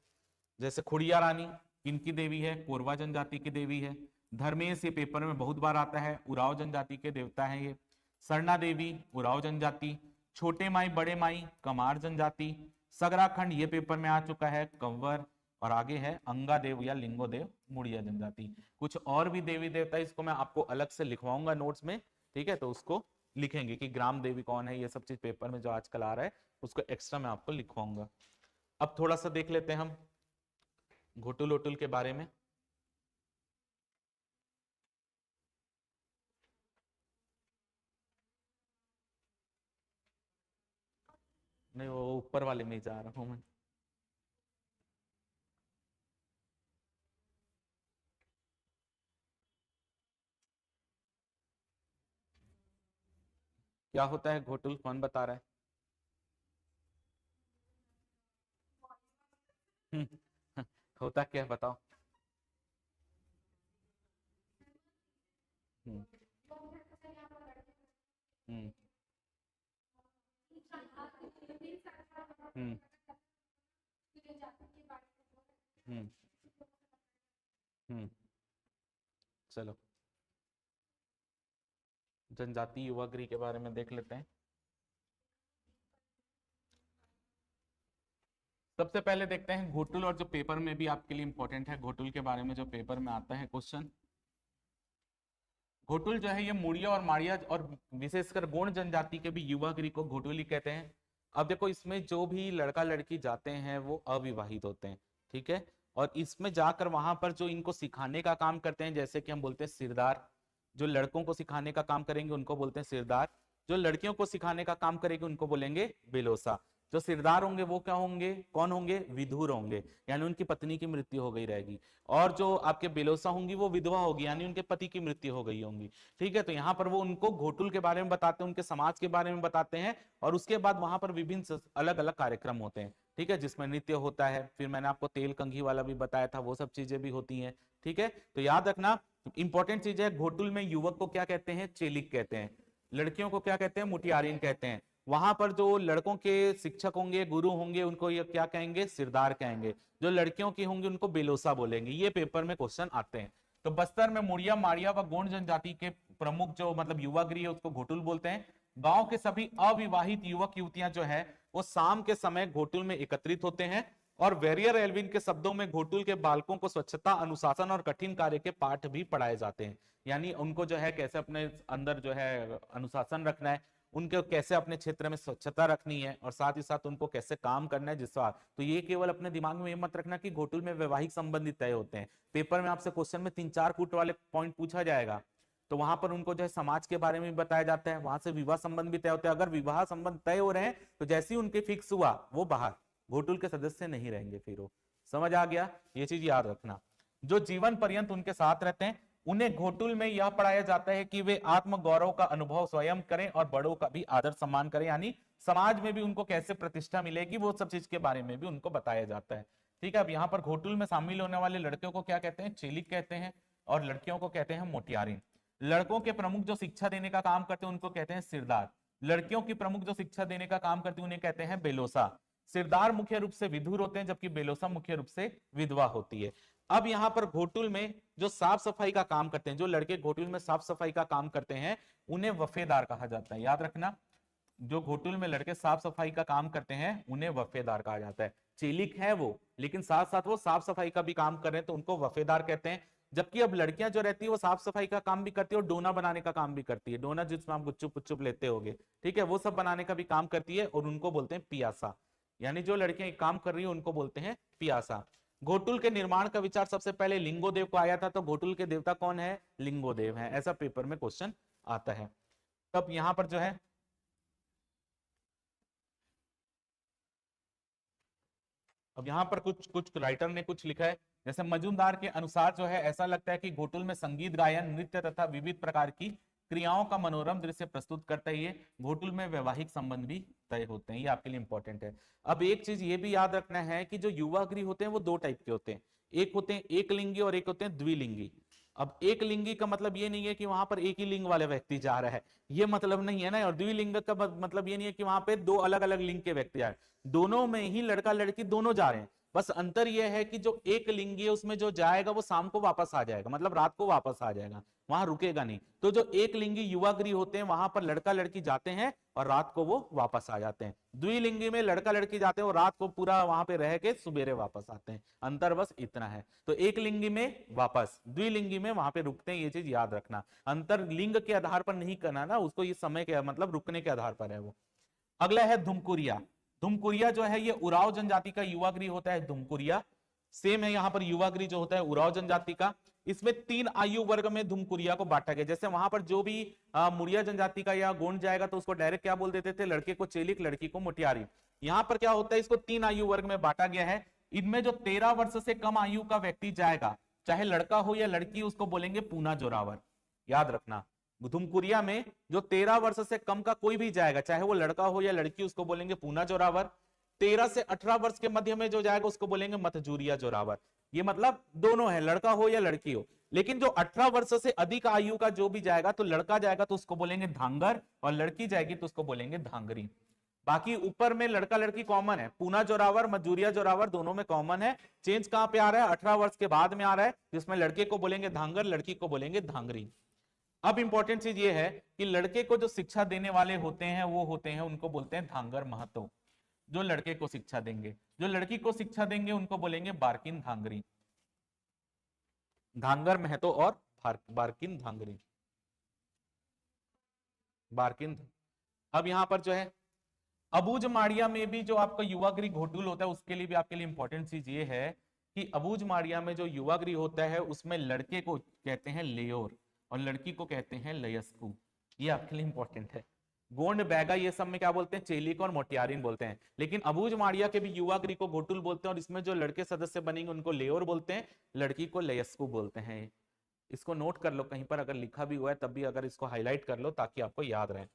जैसे खुड़िया रानी किनकी देवी है? कोरवा जनजाति की देवी है। धर्मेश, ये पेपर में बहुत बार आता है, उराव जनजाति के देवता है ये। सरना देवी उराव जनजाति। छोटे माई बड़े माई कमार जनजाति। सगराखंड ये पेपर में आ चुका है, कंवर। और आगे है अंगादेव या लिंगोदेव मुड़िया जनजाति। कुछ और भी देवी देवता, इसको मैं आपको अलग से लिखवाऊंगा नोट्स में, ठीक है? तो उसको लिखेंगे कि ग्राम देवी कौन है, ये सब चीज पेपर में जो आजकल आ रहा है उसको एक्स्ट्रा मैं आपको लिखवाऊंगा। अब थोड़ा सा देख लेते हैं हम घोटुल ओटुल के बारे में। नहीं, वो ऊपर वाले में ही जा रहा हूं मैं। क्या होता है घोटुल, कौन बता रहा है? होता क्या है बताओ। हम्म हम्म हम्म हम्म हम्म। चलो जनजाति युवा गृह के बारे में देख लेते हैं। सबसे पहले देखते हैं घोटुल, और जो पेपर में भी आपके लिए इंपॉर्टेंट है घोटुल के बारे में, जो पेपर में आता है क्वेश्चन। घोटुल जो है ये मुड़िया और माड़िया और विशेषकर गोंड जनजाति के भी युवा गृह को घोटुल ही कहते हैं। अब देखो इसमें जो भी लड़का लड़की जाते हैं वो अविवाहित होते हैं, ठीक है? और इसमें जाकर वहां पर जो इनको सिखाने का काम करते हैं, जैसे कि हम बोलते हैं सिरदार। जो लड़कों को सिखाने का काम करेंगे उनको बोलते हैं सिरदार। जो लड़कियों को सिखाने का काम करेंगे उनको बोलेंगे बेलोसा। जो सिरदार होंगे वो क्या होंगे, कौन होंगे? विधुर होंगे, यानी उनकी पत्नी की मृत्यु हो गई रहेगी। और जो आपके बेलोसा होंगी वो विधवा होगी, यानी उनके पति की मृत्यु हो गई होंगी, ठीक है? तो यहाँ पर वो उनको घोटुल के बारे में बताते हैं, उनके समाज के बारे में बताते हैं। और उसके बाद वहां पर विभिन्न अलग अलग कार्यक्रम होते हैं, ठीक है? जिसमें नृत्य होता है, फिर मैंने आपको तेल कंघी वाला भी बताया था, वो सब चीजें भी होती हैं, ठीक है? तो याद रखना इंपॉर्टेंट चीज है, घोटुल में युवक को क्या कहते हैं? चेलिक कहते हैं। लड़कियों को क्या कहते हैं? मुटियारिन कहते हैं। वहां पर जो लड़कों के शिक्षक होंगे, गुरु होंगे, उनको ये क्या कहेंगे? सिरदार कहेंगे। जो लड़कियों की होंगी उनको बेलोसा बोलेंगे। ये पेपर में क्वेश्चन आते हैं। तो बस्तर में मुड़िया माड़िया व गोंड जनजाति के प्रमुख जो मतलब युवा गृह है उसको घोटुल बोलते हैं। गांव के सभी अविवाहित युवक युवतियां जो है वो शाम के समय घोटुल में एकत्रित होते हैं। और वेरियर एल्विन के शब्दों में घोटुल के बालकों को स्वच्छता, अनुशासन और कठिन कार्य के पाठ भी पढ़ाए जाते हैं। यानी उनको जो है कैसे अपने अंदर जो है अनुशासन रखना है, उनको कैसे अपने क्षेत्र में स्वच्छता रखनी है, और साथ ही साथ उनको कैसे काम करना है जिसका। तो ये केवल अपने दिमाग में ये मत रखना कि घोटुल में वैवाहिक संबंध तय होते हैं। पेपर में आपसे क्वेश्चन में 3-4 फुट वाले पॉइंट पूछा जाएगा, तो वहां पर उनको जो है समाज के बारे में बताया जाता है, वहां से विवाह संबंध भी तय होते हैं। अगर विवाह संबंध तय हो रहे हैं तो जैसे ही उनके फिक्स हुआ वो बाहर, घोटुल के सदस्य नहीं रहेंगे फिर वो। समझ आ गया? ये चीज याद रखना। जो जीवन पर्यंत उनके साथ रहते हैं उन्हें घोटुल में यह पढ़ाया जाता है कि वे आत्म गौरव का अनुभव स्वयं करें और बड़ों का भी आदर सम्मान करें, यानी समाज में भी उनको कैसे प्रतिष्ठा मिलेगी वो सब चीज के बारे में भी उनको बताया जाता है, ठीक है? अब यहाँ पर घोटुल में शामिल होने वाले लड़कियों को क्या कहते हैं? चेलिक कहते हैं। और लड़कियों को कहते हैं मोटियारिन। लड़कों के प्रमुख जो शिक्षा देने का काम करते हैं उनको कहते हैं सिरदार। लड़कियों की प्रमुख जो शिक्षा देने का काम करती है उन्हें कहते हैं बेलोसा। सिरदार मुख्य रूप से विधुर होते हैं जबकि बेलोसा मुख्य रूप से विधवा होती है। अब यहाँ पर घोटुल में जो साफ सफाई का काम करते हैं, जो लड़के घोटुल में साफ सफाई का काम करते हैं उन्हें वफेदार कहा जाता है। याद रखना, जो घोटुल में लड़के साफ सफाई का काम करते हैं उन्हें वफेदार कहा जाता है। चेलिक है वो, लेकिन साथ साथ वो साफ सफाई का भी काम कर रहे हैं तो उनको वफेदार कहते हैं। जबकि अब लड़कियां जो रहती है वो साफ सफाई का काम भी करती है और डोना बनाने का काम भी करती है। डोना जिसमें आप गुच्चुप पुच्चुप लेते होगे, ठीक है? वो सब बनाने का भी काम करती है और उनको बोलते हैं पियासा। यानी जो लड़कियां काम कर रही है उनको बोलते हैं पियासा। घोटुल के निर्माण का विचार सबसे पहले लिंगोदेव को आया था, तो घोटुल के देवता कौन है? लिंगोदेव है। ऐसा पेपर में क्वेश्चन आता है। तब यहां पर जो है अब यहाँ पर कुछ कुछ राइटर ने कुछ लिखा है, जैसे मजूमदार के अनुसार जो है ऐसा लगता है कि घोटुल में संगीत, गायन, नृत्य तथा विविध प्रकार की क्रियाओं का मनोरम दृश्य प्रस्तुत करता ही है। घोटुल में वैवाहिक संबंध भी तय होते हैं। ये आपके लिए इंपॉर्टेंट है। अब एक चीज ये भी याद रखना है कि जो युवा गृह होते हैं वो दो टाइप के होते हैं। एक होते हैं एक लिंगी और एक होते हैं द्विलिंगी। अब एक लिंगी का मतलब ये नहीं है कि वहां पर एक ही लिंग वाले व्यक्ति जा रहा है, ये मतलब नहीं है ना। और द्विलिंग का मतलब ये नहीं है कि वहां पे दो अलग अलग लिंग के व्यक्ति जा रहे हैं, दोनों में ही लड़का लड़की दोनों जा रहे हैं। बस अंतर यह है कि जो एक लिंगी है उसमें जो जाएगा वो शाम को वापस आ जाएगा, मतलब रात को वापस आ जाएगा, वहां रुकेगा नहीं। तो जो एक लिंगी युवागृह होते हैं वहां पर लड़का लड़की जाते हैं और रात को वो वापस आ जाते हैं। द्विलिंगी में लड़का लड़की जाते हैं और रात को पूरा वहां पे रह के सुबेरे वापस आते हैं। अंतर बस इतना है। तो एक लिंगी में वापस, द्विलिंगी में वहां पे रुकते हैं, ये चीज याद रखना। अंतर लिंग के आधार पर नहीं करना ना उसको, ये समय के मतलब रुकने के आधार पर है वो। अगला है धुमकुरिया। धुमकुरिया जो है ये उराव जनजाति का युवागृह होता है धुमकुरिया। सेम है यहाँ पर युवागृह जो होता है उराव जनजाति का। इसमें 3 आयु वर्ग में धुमकुरिया को बांटा गया। जैसे वहां पर जो भी मुरिया जनजाति का या गोंड जाएगा तो उसको डायरेक्ट क्या बोल देते थे, लड़के को चेलिक लड़की को मोटियारी। यहाँ पर क्या होता है, इसको 3 आयु वर्ग में बांटा गया है। इनमें जो 13 वर्ष से कम आयु का व्यक्ति जाएगा, चाहे लड़का हो या लड़की, उसको बोलेंगे पूना जोरावर। याद रखना, धुमकुरिया में जो 13 वर्ष से कम का कोई भी जाएगा, चाहे वो लड़का हो या लड़की, उसको बोलेंगे पूना जोरावर। 13 से 18 वर्ष के मध्य में जो जाएगा उसको बोलेंगे मतजूरिया जोरावर। ये मतलब दोनों है, लड़का हो या लड़की हो। लेकिन जो 18 वर्ष से अधिक आयु का जो भी जाएगा, तो लड़का जाएगा तो उसको बोलेंगे धांगर और लड़की जाएगी तो उसको बोलेंगे धांगरी। बाकी ऊपर में लड़का लड़की कॉमन है, पूना जोरावर मजूरिया जोरावर दोनों में कॉमन है। चेंज कहां पे आ रहा है, 18 वर्ष के बाद में आ रहा है, जिसमें लड़के को बोलेंगे धांगर, लड़की को बोलेंगे धांगरी। अब इंपॉर्टेंट चीज ये है कि लड़के को जो शिक्षा देने वाले होते हैं वो होते हैं, उनको बोलते हैं धांगर महतो, जो लड़के को शिक्षा देंगे। जो लड़की को शिक्षा देंगे उनको बोलेंगे बारकिन धांगरी। धांगर महतो और बारकिन धांगरी, बारकिन। अब यहां पर जो है अबूझ माड़िया में भी जो आपका युवागृह घोटुल होता है, उसके लिए भी आपके लिए इंपॉर्टेंट चीज ये है कि अबूझ माड़िया में जो युवागृह होता है उसमें लड़के को कहते हैं लेयोर और लड़की को कहते हैं लयस्कू। ये आपके लिए इंपॉर्टेंट है। गोंड बैगा ये सब में क्या बोलते हैं, चेलिक और मोटियारिन बोलते हैं। लेकिन अबूझ माड़िया के भी युवागृह को घोटुल बोलते हैं और इसमें जो लड़के सदस्य बनेंगे उनको लेयोर बोलते हैं, लड़की को लयस्कू बोलते हैं। इसको नोट कर लो, कहीं पर अगर लिखा भी हुआ है तब भी अगर इसको हाईलाइट कर लो ताकि आपको याद रहे।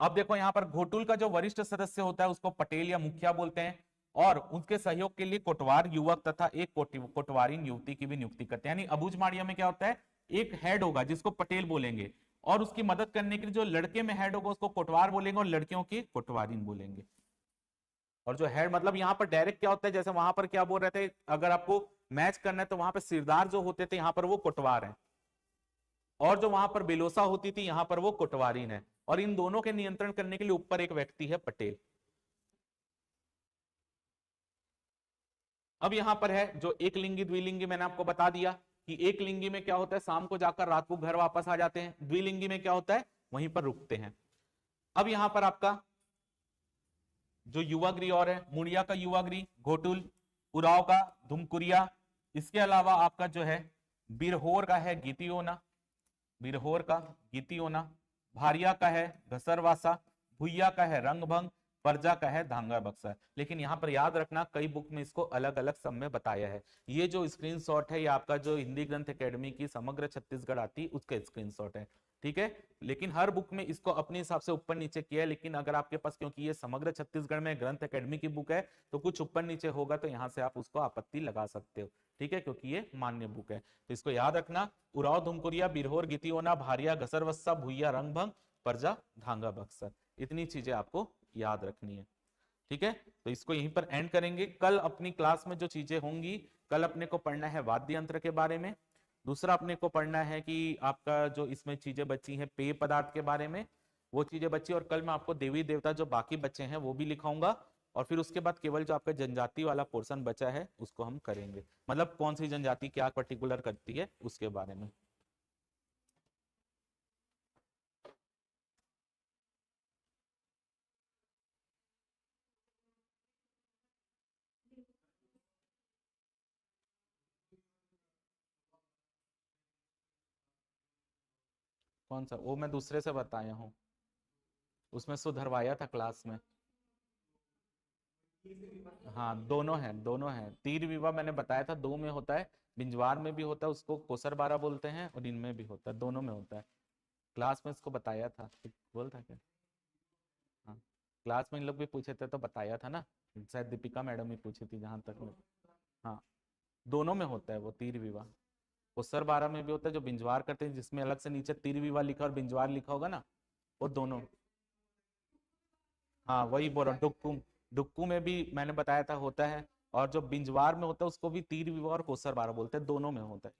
अब देखो यहाँ पर घोटुल का जो वरिष्ठ सदस्य होता है उसको पटेल या मुखिया बोलते हैं, और उसके सहयोग के लिए कोटवार युवक तथा एक कोटवारीन युवती की भी नियुक्ति करते हैं। यानी अबूझ माड़िया में क्या होता है, एक हेड होगा जिसको पटेल बोलेंगे, और उसकी मदद करने के लिए जो लड़के में हेड होगा उसको कोटवार बोलेंगे और लड़कियों की कोटवारीन बोलेंगे। और जो हेड मतलब यहाँ पर डायरेक्ट क्या होता है, जैसे वहां पर क्या बोल रहे थे, अगर आपको मैच करना है तो वहां पर सिरदार जो होते थे यहाँ पर वो कोटवार है, और जो वहां पर बेलोसा होती थी यहाँ पर वो कोटवारीन है। और इन दोनों के नियंत्रण करने के लिए ऊपर एक व्यक्ति है पटेल। अब यहां पर है जो एक लिंगी द्विलिंगी, मैंने आपको बता दिया कि एक लिंगी में क्या होता है, शाम को जाकर रात को घर वापस आ जाते हैं, द्विलिंगी में क्या होता है वहीं पर रुकते हैं। अब यहां पर आपका जो युवागृह और है, मुड़िया का युवागृह घोटुल, उराव का धुमकुरिया, इसके अलावा आपका जो है बिरहोर का है गीतियोना, बिरहोर का गीतियोना, भारिया का है घसरवासा, भुइया का है रंगभंग, परजा का है धांगा बक्सर। लेकिन यहाँ पर याद रखना कई बुक में इसको अलग अलग सब में बताया है। ये जो स्क्रीनशॉट है ये आपका जो हिंदी ग्रंथ एकेडमी की समग्र छत्तीसगढ़ आती उसका स्क्रीनशॉट है, ठीक है। लेकिन हर बुक में इसको अपने हिसाब से ऊपर नीचे किया है, लेकिन अगर आपके पास, क्योंकि ये समग्र छत्तीसगढ़ में ग्रंथ एकेडमी की बुक है तो कुछ ऊपर नीचे होगा तो यहाँ से आप उसको आपत्ति लगा सकते हो, ठीक है, क्योंकि ये मान्य बुक है। तो इसको याद रखना, उराव धुमकुरिया बिरहोर गीतियोना भारिया घसरवस्सा भुइया रंगभंग परजा धांगा बक्सर, इतनी चीजें आपको याद रखनी है, ठीक है। तो इसको यहीं पर एंड करेंगे। कल अपनी क्लास में जो चीजें होंगी, कल अपने को पढ़ना है वाद्य यंत्र के बारे में, दूसरा अपने को पढ़ना है कि आपका जो इसमें चीजें बची हैं पेय पदार्थ के बारे में, वो चीजें बची, और कल मैं आपको देवी देवता जो बाकी बचे हैं वो भी लिखाऊंगा। और फिर उसके बाद केवल जो आपका जनजाति वाला पोर्शन बचा है उसको हम करेंगे, मतलब कौन सी जनजाति क्या पर्टिकुलर करती है उसके बारे में। कौन सा, वो मैं दूसरे से बताया हूँ, उसमें सुधरवाया था क्लास में। हाँ दोनों है, दोनों है। तीर विवाह मैंने बताया था, दो में होता है, बिंजवार में भी होता है, उसको कोसर बारा बोलते हैं, और इनमें भी होता है, दोनों में होता है। क्लास में इसको बताया था, बोल था क्या? हाँ क्लास में इन लोग भी पूछे थे तो बताया था ना, शायद दीपिका मैडम ही पूछी थी जहां तक मैं। हाँ दोनों में होता है वो तीर विवाह, कोसर बारह में भी होता है जो बिंजवार करते हैं, जिसमें अलग से नीचे तीर विवाह लिखा और बिंजवार लिखा होगा ना, वो दोनों। हाँ वही बोल रहा हूँ, डुक्कू। डुक्कू में भी मैंने बताया था होता है, और जो बिंजवार में होता है उसको भी तीर विवाह और कोसर बारह बोलते हैं, दोनों में होता है।